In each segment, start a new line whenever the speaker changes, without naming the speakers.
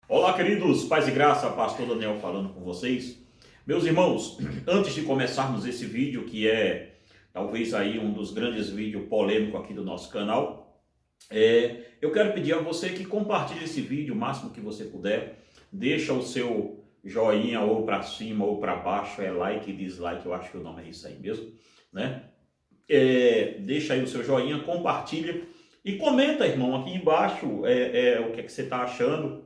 Olá, queridos, paz e graça, pastor Daniel falando com vocês. Meus irmãos, antes de começarmos esse vídeo, que é talvez aí um dos grandes vídeos polêmicos aqui do nosso canal, eu quero pedir a você que compartilhe esse vídeo o máximo que você puder. Deixa o seu joinha ou para cima ou para baixo, like e dislike, eu acho que o nome é isso aí mesmo, né? Deixa aí o seu joinha, compartilha e comenta, irmão, aqui embaixo o que é que você está achando.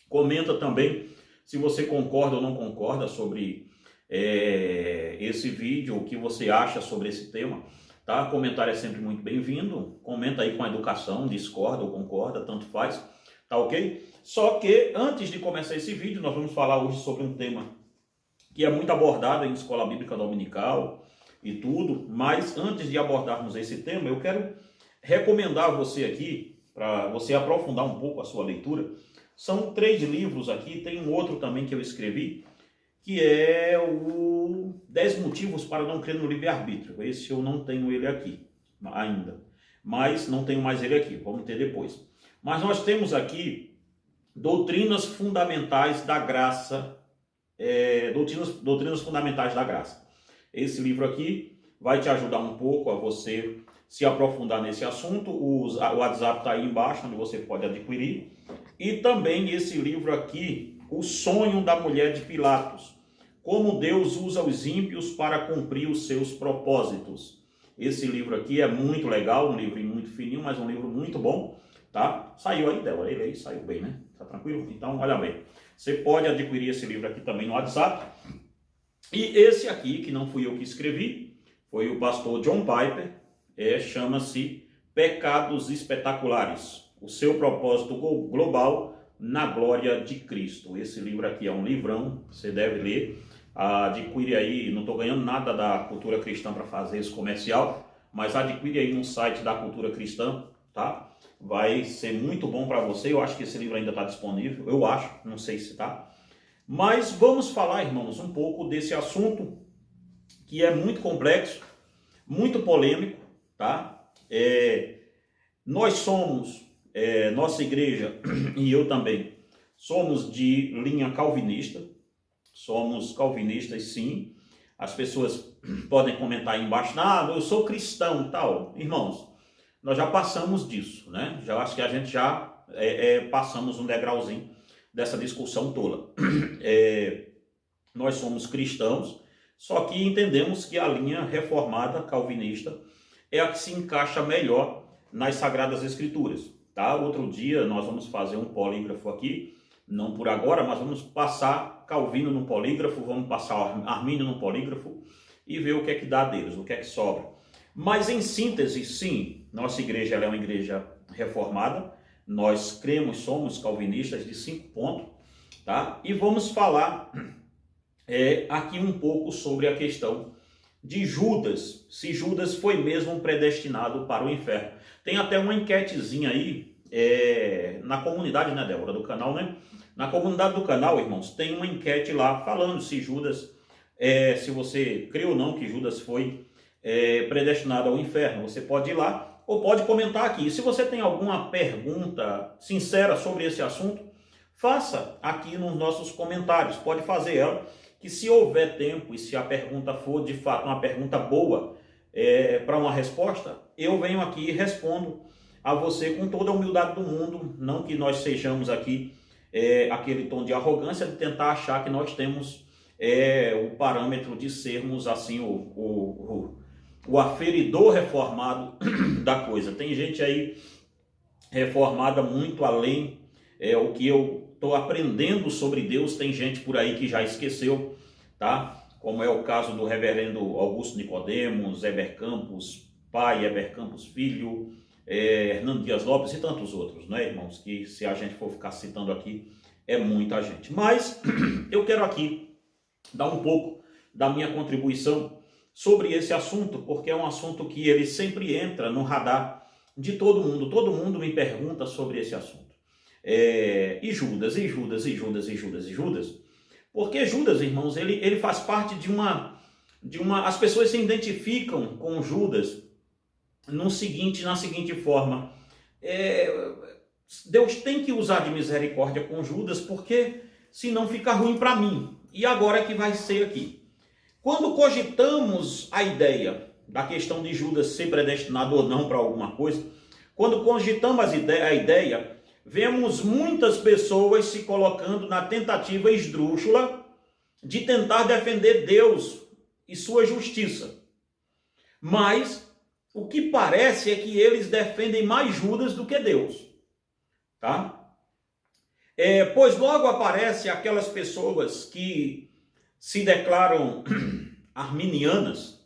Comenta também se você concorda ou não concorda sobre esse vídeo, o que você acha sobre esse tema, tá? Comentário é sempre muito bem-vindo. Comenta aí com a educação, discorda ou concorda, tanto faz, tá ok? Só que antes de começar esse vídeo, nós vamos falar hoje sobre um tema que é muito abordado em escola bíblica dominical e tudo, mas antes de abordarmos esse tema, eu quero recomendar a você aqui, para você aprofundar um pouco a sua leitura. São 3 livros aqui, tem um outro também que eu escrevi, que é o 10 motivos para não crer no livre-arbítrio. Esse eu não tenho ele aqui ainda, mas não tenho mais ele aqui, vamos ter depois. Mas nós temos aqui Doutrinas Fundamentais da Graça, Doutrinas Fundamentais da Graça. Esse livro aqui vai te ajudar um pouco a você se aprofundar nesse assunto. O WhatsApp está aí embaixo, onde você pode adquirir. E também esse livro aqui, O Sonho da Mulher de Pilatos, como Deus usa os ímpios para cumprir os seus propósitos. Esse livro aqui é muito legal, um livro muito fininho, mas um livro muito bom, tá? Saiu aí, Débora, ele aí saiu bem, né? Tá tranquilo? Então, olha bem, você pode adquirir esse livro aqui também no WhatsApp. E esse aqui, que não fui eu que escrevi, foi o pastor John Piper, chama-se Pecados Espetaculares, o seu propósito global na glória de Cristo. Esse livro aqui é um livrão, você deve ler, adquire aí, não estou ganhando nada da Cultura Cristã para fazer esse comercial, mas adquire aí no site da Cultura Cristã, tá? Vai ser muito bom para você, eu acho que esse livro ainda está disponível, eu acho, não sei se está. Mas vamos falar, irmãos, um pouco desse assunto que é muito complexo, muito polêmico, tá? Nós somos, nossa igreja e eu também, somos de linha calvinista, somos calvinistas sim. As pessoas podem comentar aí embaixo, eu sou cristão, tal. Irmãos, nós já passamos disso, né? Já acho que a gente já passamos um degrauzinho dessa discussão tola. Nós somos cristãos, só que entendemos que a linha reformada calvinista é a que se encaixa melhor nas Sagradas Escrituras, tá? Outro dia nós vamos fazer um polígrafo aqui, não por agora, mas vamos passar Calvino no polígrafo, vamos passar Armínio no polígrafo e ver o que é que dá deles, o que é que sobra. Mas em síntese, sim, nossa igreja ela é uma igreja reformada, nós cremos, somos calvinistas de 5 pontos, tá? E vamos falar aqui um pouco sobre a questão de Judas, se Judas foi mesmo predestinado para o inferno. Tem até uma enquetezinha aí na comunidade, né, Débora, do canal, né? Na comunidade do canal, irmãos, tem uma enquete lá falando se Judas, se você crê ou não que Judas foi predestinado ao inferno. Você pode ir lá ou pode comentar aqui. E se você tem alguma pergunta sincera sobre esse assunto, faça aqui nos nossos comentários. Pode fazer ela, que se houver tempo e se a pergunta for de fato uma pergunta boa para uma resposta, eu venho aqui e respondo a você com toda a humildade do mundo. Não que nós sejamos aqui aquele tom de arrogância de tentar achar que nós temos o parâmetro de sermos assim o aferidor reformado da coisa. Tem gente aí reformada muito além o que eu estou aprendendo sobre Deus. Tem gente por aí que já esqueceu, tá? Como é o caso do reverendo Augusto Nicodemos, Heber Campos pai, Heber Campos filho, Hernando Dias Lopes e tantos outros, né, irmãos? Que se a gente for ficar citando aqui, é muita gente. Mas eu quero aqui dar um pouco da minha contribuição sobre esse assunto, porque é um assunto que ele sempre entra no radar de todo mundo. Todo mundo me pergunta sobre esse assunto. E Judas, e Judas, e Judas, e Judas, e Judas. Porque Judas, irmãos, ele faz parte de uma... As pessoas se identificam com Judas na seguinte forma. Deus tem que usar de misericórdia com Judas, porque senão fica ruim para mim. E agora é que vai ser aqui. Quando cogitamos a ideia da questão de Judas ser predestinado ou não para alguma coisa, quando cogitamos a ideia, vemos muitas pessoas se colocando na tentativa esdrúxula de tentar defender Deus e sua justiça. Mas o que parece é que eles defendem mais Judas do que Deus. Tá? Pois logo aparecem aquelas pessoas que se declaram arminianas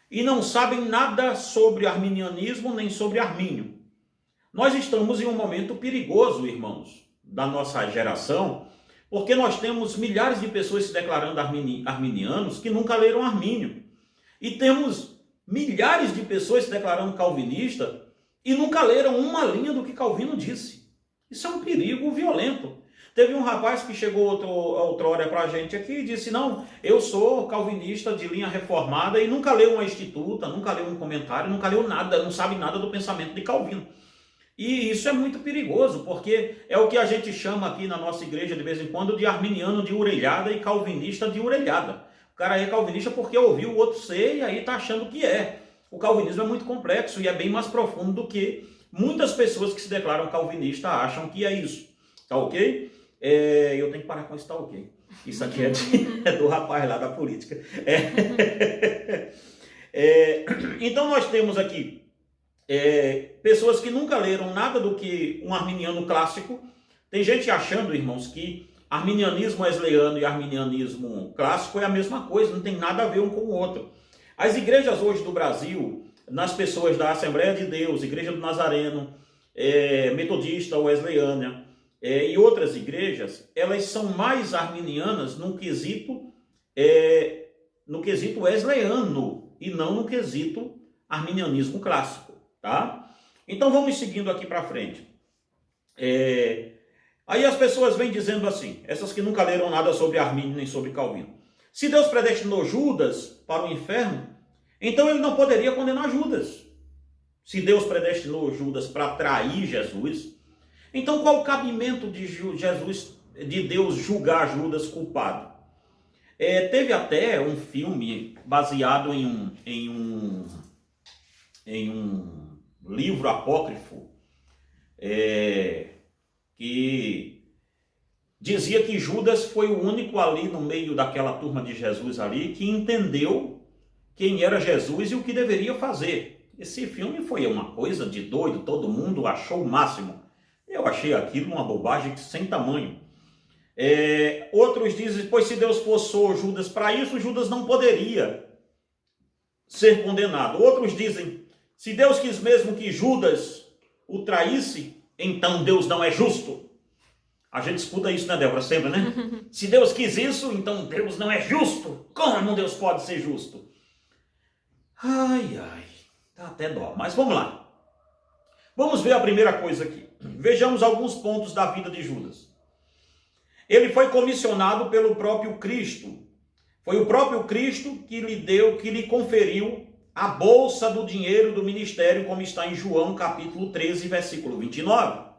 e não sabem nada sobre arminianismo nem sobre Armínio. Nós estamos em um momento perigoso, irmãos, da nossa geração, porque nós temos milhares de pessoas se declarando arminianos que nunca leram Armínio. E temos milhares de pessoas se declarando calvinista e nunca leram uma linha do que Calvino disse. Isso é um perigo violento. Teve um rapaz que chegou outrora para a gente aqui e disse, não, eu sou calvinista de linha reformada e nunca leu uma instituta, nunca leu um comentário, nunca leu nada, não sabe nada do pensamento de Calvino. E isso é muito perigoso, porque é o que a gente chama aqui na nossa igreja de vez em quando de arminiano de orelhada e calvinista de orelhada. O cara é calvinista porque ouviu o outro ser e aí está achando que é. O calvinismo é muito complexo e é bem mais profundo do que muitas pessoas que se declaram calvinistas acham que é isso. Tá ok? Eu tenho que parar com isso, tá ok. Isso aqui é do rapaz lá da política. Então nós temos aqui pessoas que nunca leram nada do que um arminiano clássico. Tem gente achando, irmãos, que arminianismo wesleyano e arminianismo clássico é a mesma coisa, não tem nada a ver um com o outro. As igrejas hoje do Brasil, nas pessoas da Assembleia de Deus, Igreja do Nazareno, Metodista, Wesleyana, e outras igrejas, elas são mais arminianas no quesito wesleyano e não no quesito arminianismo clássico. Tá? Então vamos seguindo aqui para frente. Aí as pessoas vêm dizendo assim, essas que nunca leram nada sobre Armínio nem sobre Calvino. Se Deus predestinou Judas para o inferno, então ele não poderia condenar Judas. Se Deus predestinou Judas para trair Jesus, então qual o cabimento de Deus julgar Judas culpado? Teve até um filme baseado em um livro apócrifo que dizia que Judas foi o único ali no meio daquela turma de Jesus ali que entendeu quem era Jesus e o que deveria fazer. Esse filme foi uma coisa de doido, todo mundo achou o máximo. Eu achei aquilo uma bobagem sem tamanho. Outros dizem, pois se Deus forçou Judas para isso, Judas não poderia ser condenado. Outros dizem, se Deus quis mesmo que Judas o traísse, então Deus não é justo. A gente escuta isso, né, Débora? Sempre, né? Se Deus quis isso, então Deus não é justo. Como Deus pode ser justo? Ai, dá até dó. Mas vamos lá. Vamos ver a primeira coisa aqui. Vejamos alguns pontos da vida de Judas. Ele foi comissionado pelo próprio Cristo. Foi o próprio Cristo que lhe conferiu a bolsa do dinheiro do ministério, como está em João capítulo 13, versículo 29.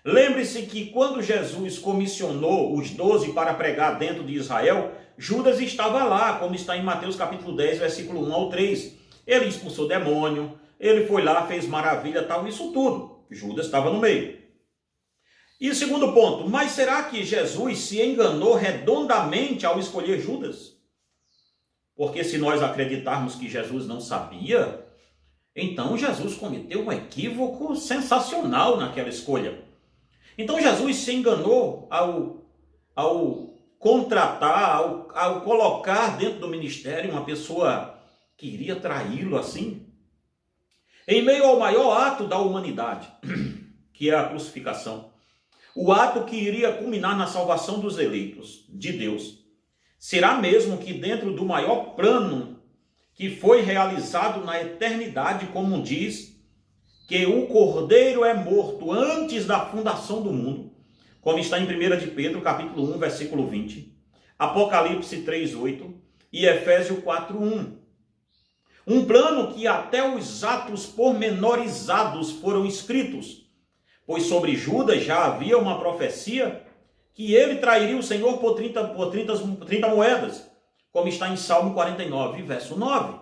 Lembre-se que quando Jesus comissionou os 12 para pregar dentro de Israel, Judas estava lá, como está em Mateus capítulo 10, versículo 1 ao 3. Ele expulsou demônio, ele foi lá, fez maravilha, tal, isso tudo. Judas estava no meio. E o segundo ponto, mas será que Jesus se enganou redondamente ao escolher Judas? Porque se nós acreditarmos que Jesus não sabia, então Jesus cometeu um equívoco sensacional naquela escolha. Então Jesus se enganou ao contratar, ao colocar dentro do ministério uma pessoa que iria traí-lo assim. Em meio ao maior ato da humanidade, que é a crucificação, o ato que iria culminar na salvação dos eleitos de Deus, será mesmo que dentro do maior plano que foi realizado na eternidade, como diz, que o Cordeiro é morto antes da fundação do mundo, como está em 1 de Pedro, capítulo 1, versículo 20, Apocalipse 3, 8 e Efésios 4, 1. Um plano que até os atos pormenorizados foram escritos, pois sobre Judas já havia uma profecia que ele trairia o Senhor por 30 moedas, como está em Salmo 49, verso 9.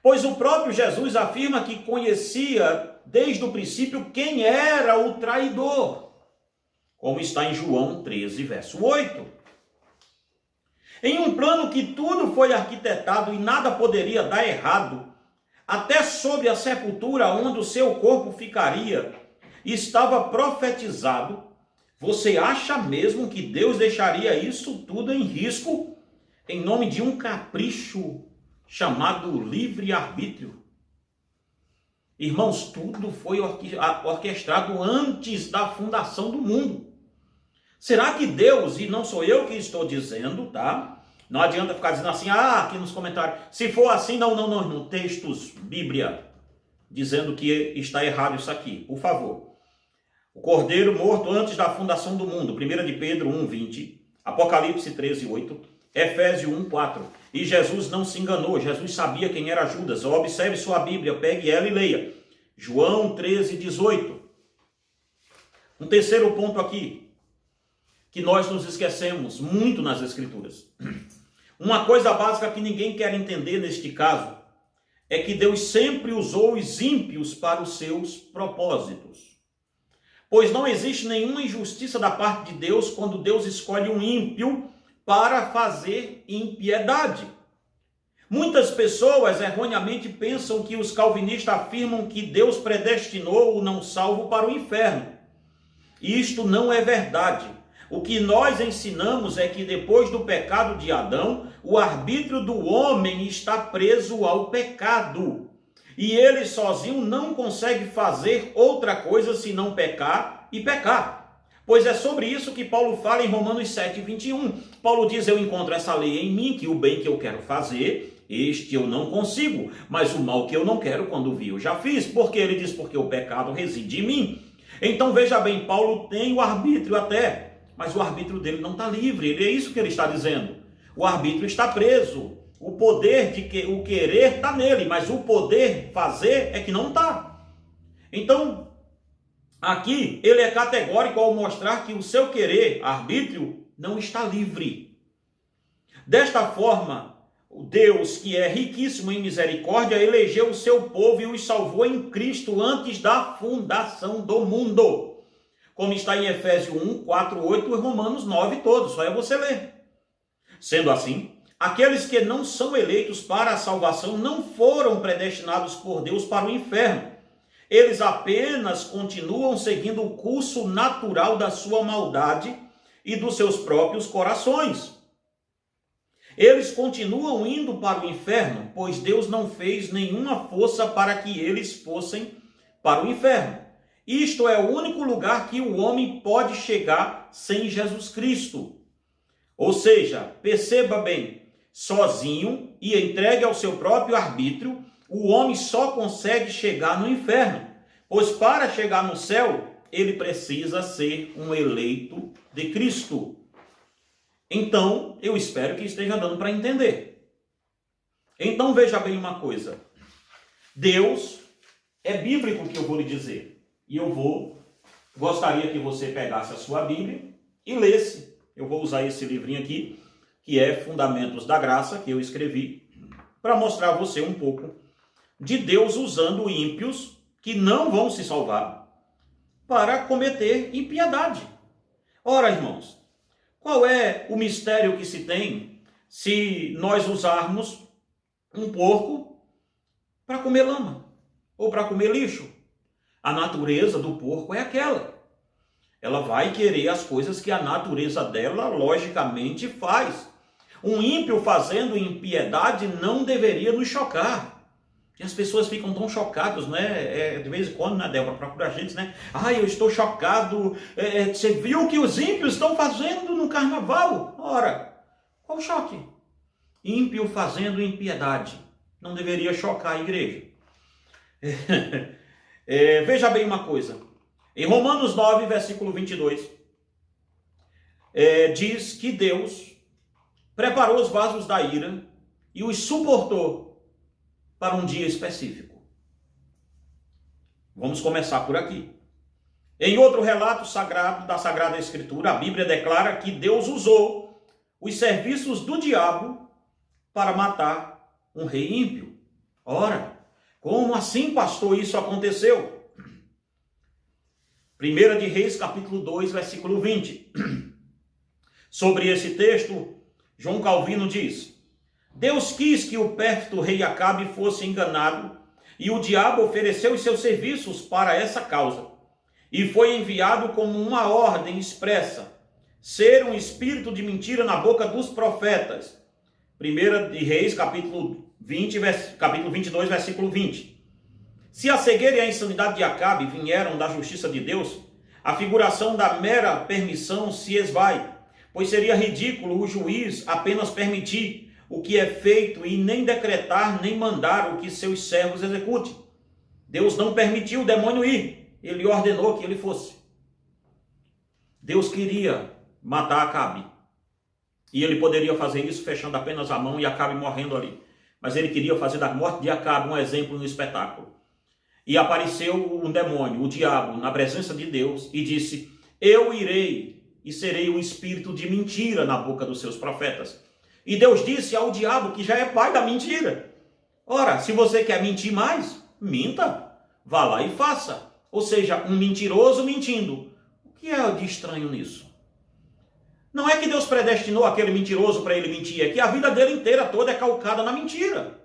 Pois o próprio Jesus afirma que conhecia desde o princípio quem era o traidor, como está em João 13, verso 8. Em um plano que tudo foi arquitetado e nada poderia dar errado, até sobre a sepultura onde o seu corpo ficaria, estava profetizado. Você acha mesmo que Deus deixaria isso tudo em risco em nome de um capricho chamado livre-arbítrio? Irmãos, tudo foi orquestrado antes da fundação do mundo. Será que Deus, e não sou eu que estou dizendo, tá? Não adianta ficar dizendo assim, aqui nos comentários, se for assim, não, textos, Bíblia, dizendo que está errado isso aqui, por favor. O Cordeiro morto antes da fundação do mundo, 1 de Pedro 1, 20, Apocalipse 13, 8, Efésios 1, 4. E Jesus não se enganou, Jesus sabia quem era Judas. Observe sua Bíblia, pegue ela e leia. João 13, 18. Um terceiro ponto aqui, que nós nos esquecemos muito nas Escrituras. Uma coisa básica que ninguém quer entender neste caso é que Deus sempre usou os ímpios para os seus propósitos. Pois não existe nenhuma injustiça da parte de Deus quando Deus escolhe um ímpio para fazer impiedade. Muitas pessoas erroneamente pensam que os calvinistas afirmam que Deus predestinou o não salvo para o inferno. Isto não é verdade. O que nós ensinamos é que depois do pecado de Adão, o arbítrio do homem está preso ao pecado. E ele sozinho não consegue fazer outra coisa senão pecar e pecar. Pois é sobre isso que Paulo fala em Romanos 7, 21. Paulo diz, eu encontro essa lei em mim, que o bem que eu quero fazer, este eu não consigo. Mas o mal que eu não quero, quando vi, eu já fiz. Porque ele diz, porque o pecado reside em mim. Então veja bem, Paulo tem o arbítrio até, mas o arbítrio dele não está livre. É isso que ele está dizendo. O arbítrio está preso. O poder o querer está nele, mas o poder fazer é que não está. Então, aqui ele é categórico ao mostrar que o seu querer, arbítrio, não está livre. Desta forma, o Deus, que é riquíssimo em misericórdia, elegeu o seu povo e os salvou em Cristo antes da fundação do mundo. Como está em Efésios 1, 4, 8 e Romanos 9 todos, só é você ler. Sendo assim, aqueles que não são eleitos para a salvação não foram predestinados por Deus para o inferno. Eles apenas continuam seguindo o curso natural da sua maldade e dos seus próprios corações. Eles continuam indo para o inferno, pois Deus não fez nenhuma força para que eles fossem para o inferno. Isto é o único lugar que o homem pode chegar sem Jesus Cristo. Ou seja, perceba bem, sozinho e entregue ao seu próprio arbítrio, o homem só consegue chegar no inferno, pois para chegar no céu, ele precisa ser um eleito de Cristo. Então, eu espero que esteja dando para entender. Então, veja bem uma coisa. Deus é bíblico o que eu vou lhe dizer. E gostaria que você pegasse a sua Bíblia e lesse. Eu vou usar esse livrinho aqui, que é Fundamentos da Graça, que eu escrevi, para mostrar a você um pouco de Deus usando ímpios que não vão se salvar para cometer impiedade. Ora, irmãos, qual é o mistério que se tem se nós usarmos um porco para comer lama ou para comer lixo? A natureza do porco é aquela. Ela vai querer as coisas que a natureza dela logicamente faz. Um ímpio fazendo impiedade não deveria nos chocar. E as pessoas ficam tão chocadas, né? De vez em quando, né, Débora, procura a gente, né? Eu estou chocado. Você viu o que os ímpios estão fazendo no carnaval? Ora, qual o choque? Ímpio fazendo impiedade. Não deveria chocar a igreja. Veja bem uma coisa. Em Romanos 9, versículo 22, diz que Deus preparou os vasos da ira e os suportou para um dia específico. Vamos começar por aqui. Em outro relato sagrado da Sagrada Escritura, a Bíblia declara que Deus usou os serviços do diabo para matar um rei ímpio. Ora, como assim, pastor, isso aconteceu? 1 de Reis, capítulo 2, versículo 20. Sobre esse texto, João Calvino diz: Deus quis que o pérfido rei Acabe fosse enganado, e o diabo ofereceu os seus serviços para essa causa. E foi enviado como uma ordem expressa, ser um espírito de mentira na boca dos profetas. 1 de Reis, capítulo 22, versículo 20. Se a cegueira e a insanidade de Acabe vieram da justiça de Deus, a figuração da mera permissão se esvai, pois seria ridículo o juiz apenas permitir o que é feito e nem decretar nem mandar o que seus servos executem. Deus não permitiu o demônio ir, ele ordenou que ele fosse. Deus queria matar Acabe, e ele poderia fazer isso fechando apenas a mão e Acabe morrendo ali. Mas ele queria fazer da morte de Acabe um exemplo no espetáculo. E apareceu um demônio, o diabo, na presença de Deus e disse: eu irei e serei um espírito de mentira na boca dos seus profetas. E Deus disse ao diabo que já é pai da mentira: ora, se você quer mentir mais, minta, vá lá e faça. Ou seja, um mentiroso mentindo. O que é de estranho nisso? Não é que Deus predestinou aquele mentiroso para ele mentir, é que a vida dele inteira toda é calcada na mentira.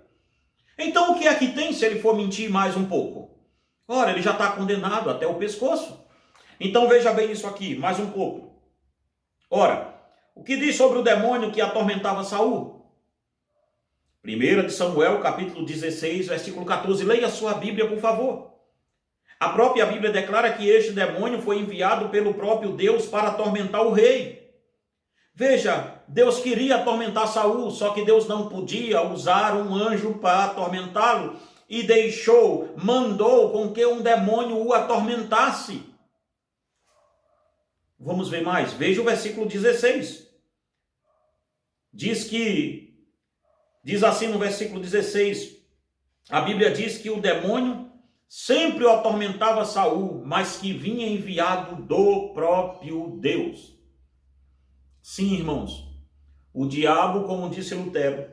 Então o que é que tem se ele for mentir mais um pouco? Ora, ele já está condenado até o pescoço. Então veja bem isso aqui, mais um pouco. Ora, o que diz sobre o demônio que atormentava Saul? 1 de Samuel, capítulo 16, versículo 14. Leia a sua Bíblia, por favor. A própria Bíblia declara que este demônio foi enviado pelo próprio Deus para atormentar o rei. Veja, Deus queria atormentar Saul, só que Deus não podia usar um anjo para atormentá-lo e mandou com que um demônio o atormentasse. Vamos ver mais. Veja o versículo 16. Diz assim no versículo 16, a Bíblia diz que o demônio sempre o atormentava Saul, mas que vinha enviado do próprio Deus. Sim, irmãos, o diabo, como disse Lutero,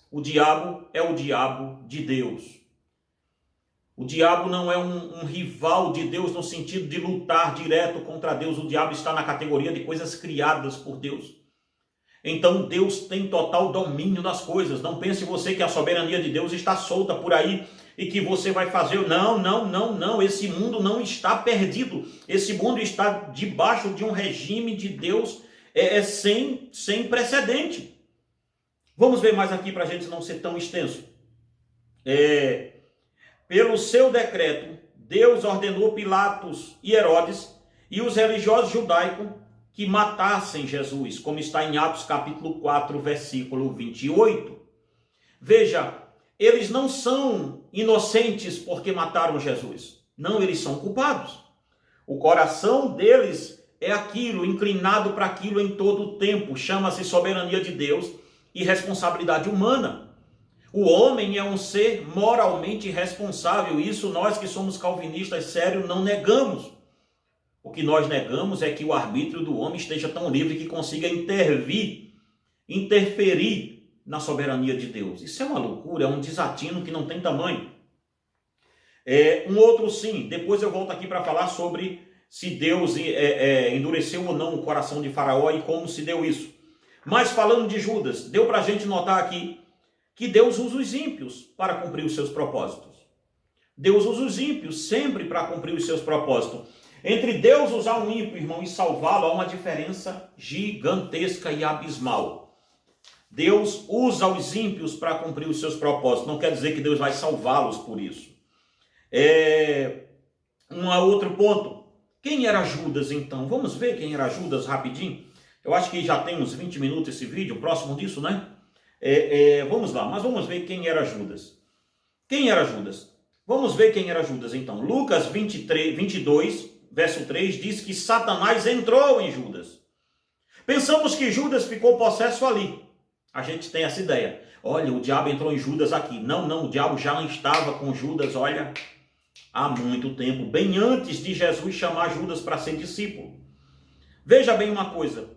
o diabo é o diabo de Deus. O diabo não é um rival de Deus no sentido de lutar direto contra Deus. O diabo está na categoria de coisas criadas por Deus. Então Deus tem total domínio das coisas. Não pense você que a soberania de Deus está solta por aí e que você vai fazer. Não. Esse mundo não está perdido. Esse mundo está debaixo de um regime de Deus sem precedente. Vamos ver mais aqui para a gente não ser tão extenso. Pelo seu decreto, Deus ordenou Pilatos e Herodes e os religiosos judaicos que matassem Jesus, como está em Atos capítulo 4, versículo 28. Veja, eles não são inocentes porque mataram Jesus. Não, eles são culpados. O coração deles é aquilo, inclinado para aquilo em todo o tempo. Chama-se soberania de Deus e responsabilidade humana. O homem é um ser moralmente responsável. Isso nós que somos calvinistas sérios não negamos. O que nós negamos é que o arbítrio do homem esteja tão livre que consiga interferir na soberania de Deus. Isso é uma loucura, é um desatino que não tem tamanho. Um outro sim, depois eu volto aqui para falar sobre se Deus endureceu ou não o coração de Faraó e como se deu isso. Mas falando de Judas, deu para a gente notar aqui que Deus usa os ímpios para cumprir os seus propósitos. Deus usa os ímpios sempre para cumprir os seus propósitos. Entre Deus usar um ímpio, irmão, e salvá-lo, há uma diferença gigantesca e abismal. Deus usa os ímpios para cumprir os seus propósitos. Não quer dizer que Deus vai salvá-los por isso. Um outro ponto. Quem era Judas, então? Vamos ver quem era Judas rapidinho. Eu acho que já tem uns 20 minutos esse vídeo, próximo disso, né? Vamos lá, mas vamos ver quem era Judas. Quem era Judas? Vamos ver quem era Judas, então. Lucas 22, verso 3, diz que Satanás entrou em Judas. Pensamos que Judas ficou possesso ali. A gente tem essa ideia. Olha, o diabo entrou em Judas aqui. Não, o diabo já estava com Judas, olha, há muito tempo, bem antes de Jesus chamar Judas para ser discípulo. Veja bem uma coisa,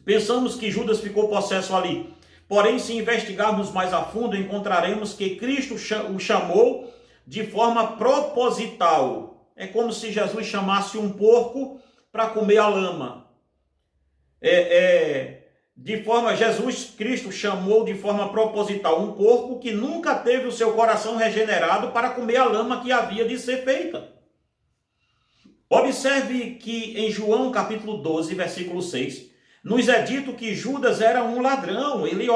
pensamos que Judas ficou possesso ali, porém se investigarmos mais a fundo, encontraremos que Cristo o chamou de forma proposital. É como se Jesus chamasse um porco para comer a lama. Jesus Cristo chamou de forma proposital um porco que nunca teve o seu coração regenerado para comer a lama que havia de ser feita. Observe que em João capítulo 12, versículo 6, nos é dito que Judas era um ladrão, ele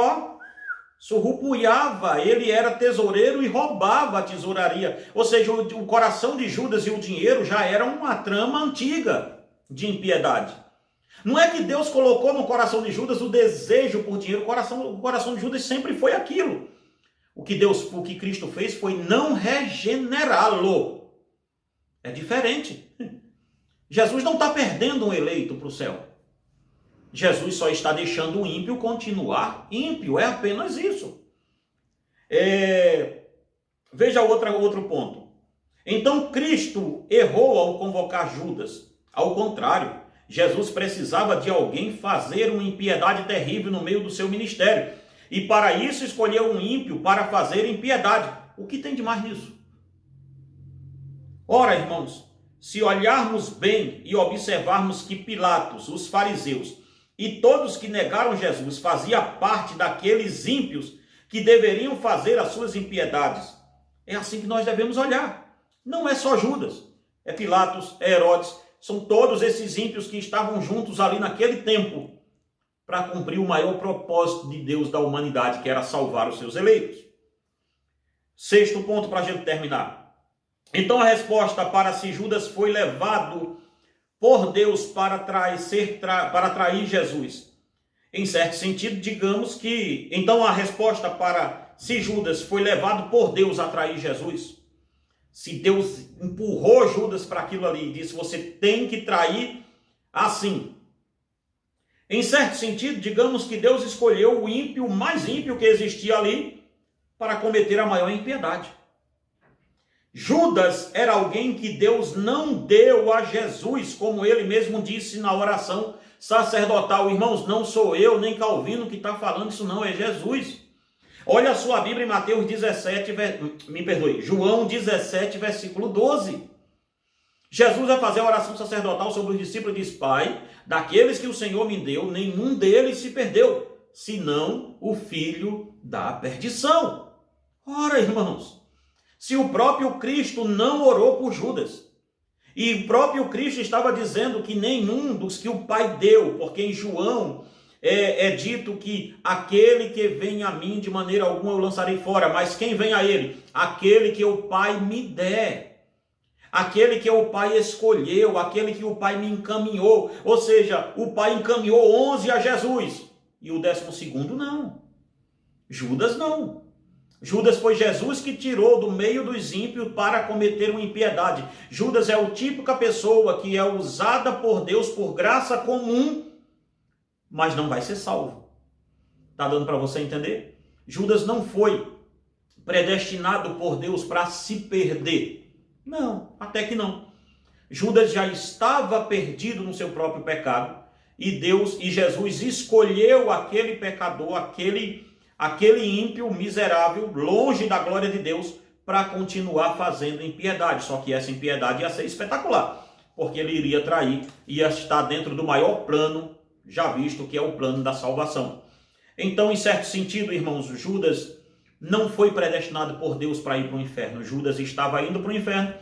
surrupiava, ele era tesoureiro e roubava a tesouraria. Ou seja, o coração de Judas e o dinheiro já era uma trama antiga de impiedade. Não é que Deus colocou no coração de Judas o desejo por dinheiro, o coração de Judas sempre foi aquilo. O que Cristo fez foi não regenerá-lo. É diferente. Jesus não está perdendo um eleito para o céu. Jesus só está deixando o ímpio continuar ímpio, é apenas isso. Veja outro ponto. Então Cristo errou ao convocar Judas. Ao contrário, Jesus precisava de alguém fazer uma impiedade terrível no meio do seu ministério. E para isso escolheu um ímpio para fazer impiedade. O que tem de mais nisso? Ora, irmãos, se olharmos bem e observarmos que Pilatos, os fariseus e todos que negaram Jesus faziam parte daqueles ímpios que deveriam fazer as suas impiedades, é assim que nós devemos olhar. Não é só Judas, é Pilatos, é Herodes, são todos esses ímpios que estavam juntos ali naquele tempo para cumprir o maior propósito de Deus da humanidade, que era salvar os seus eleitos. Sexto ponto para a gente terminar. Então a resposta para se Judas foi levado por Deus para trair Jesus. Em certo sentido, digamos que, então a resposta para se Judas foi levado por Deus a trair Jesus, se Deus empurrou Judas para aquilo ali e disse, você tem que trair assim. Em certo sentido, digamos que Deus escolheu o ímpio, o mais ímpio que existia ali, para cometer a maior impiedade. Judas era alguém que Deus não deu a Jesus, como ele mesmo disse na oração sacerdotal. Irmãos, não sou eu nem Calvino que está falando isso não, é Jesus. Olha a sua Bíblia em Mateus 17, João 17, versículo 12. Jesus vai fazer a oração sacerdotal sobre os discípulos e diz, Pai, daqueles que o Senhor me deu, nenhum deles se perdeu, senão o filho da perdição. Ora, irmãos, se o próprio Cristo não orou por Judas, e o próprio Cristo estava dizendo que nenhum dos que o Pai deu, porque em João é dito que aquele que vem a mim de maneira alguma eu lançarei fora, mas quem vem a ele? Aquele que o Pai me der, aquele que o Pai escolheu, aquele que o Pai me encaminhou, ou seja, o Pai encaminhou 11 a Jesus, e o 12º não, Judas não. Judas foi Jesus que tirou do meio dos ímpios para cometer uma impiedade. Judas é a típica pessoa que é usada por Deus por graça comum, mas não vai ser salvo. Está dando para você entender? Judas não foi predestinado por Deus para se perder. Não, até que não. Judas já estava perdido no seu próprio pecado e Jesus escolheu aquele pecador, aquele ímpio miserável, longe da glória de Deus, para continuar fazendo impiedade. Só que essa impiedade ia ser espetacular, porque ele iria trair, ia estar dentro do maior plano já visto, que é o plano da salvação. Então, em certo sentido, irmãos, Judas não foi predestinado por Deus para ir para o inferno. Judas estava indo para o inferno,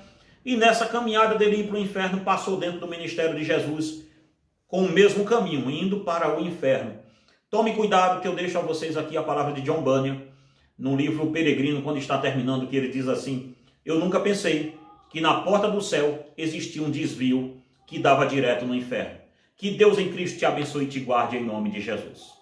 e nessa caminhada dele ir para o inferno, passou dentro do ministério de Jesus com o mesmo caminho, indo para o inferno. Tome cuidado que eu deixo a vocês aqui a palavra de John Bunyan, no livro Peregrino, quando está terminando, que ele diz assim, eu nunca pensei que na porta do céu existia um desvio que dava direto no inferno. Que Deus em Cristo te abençoe e te guarde em nome de Jesus.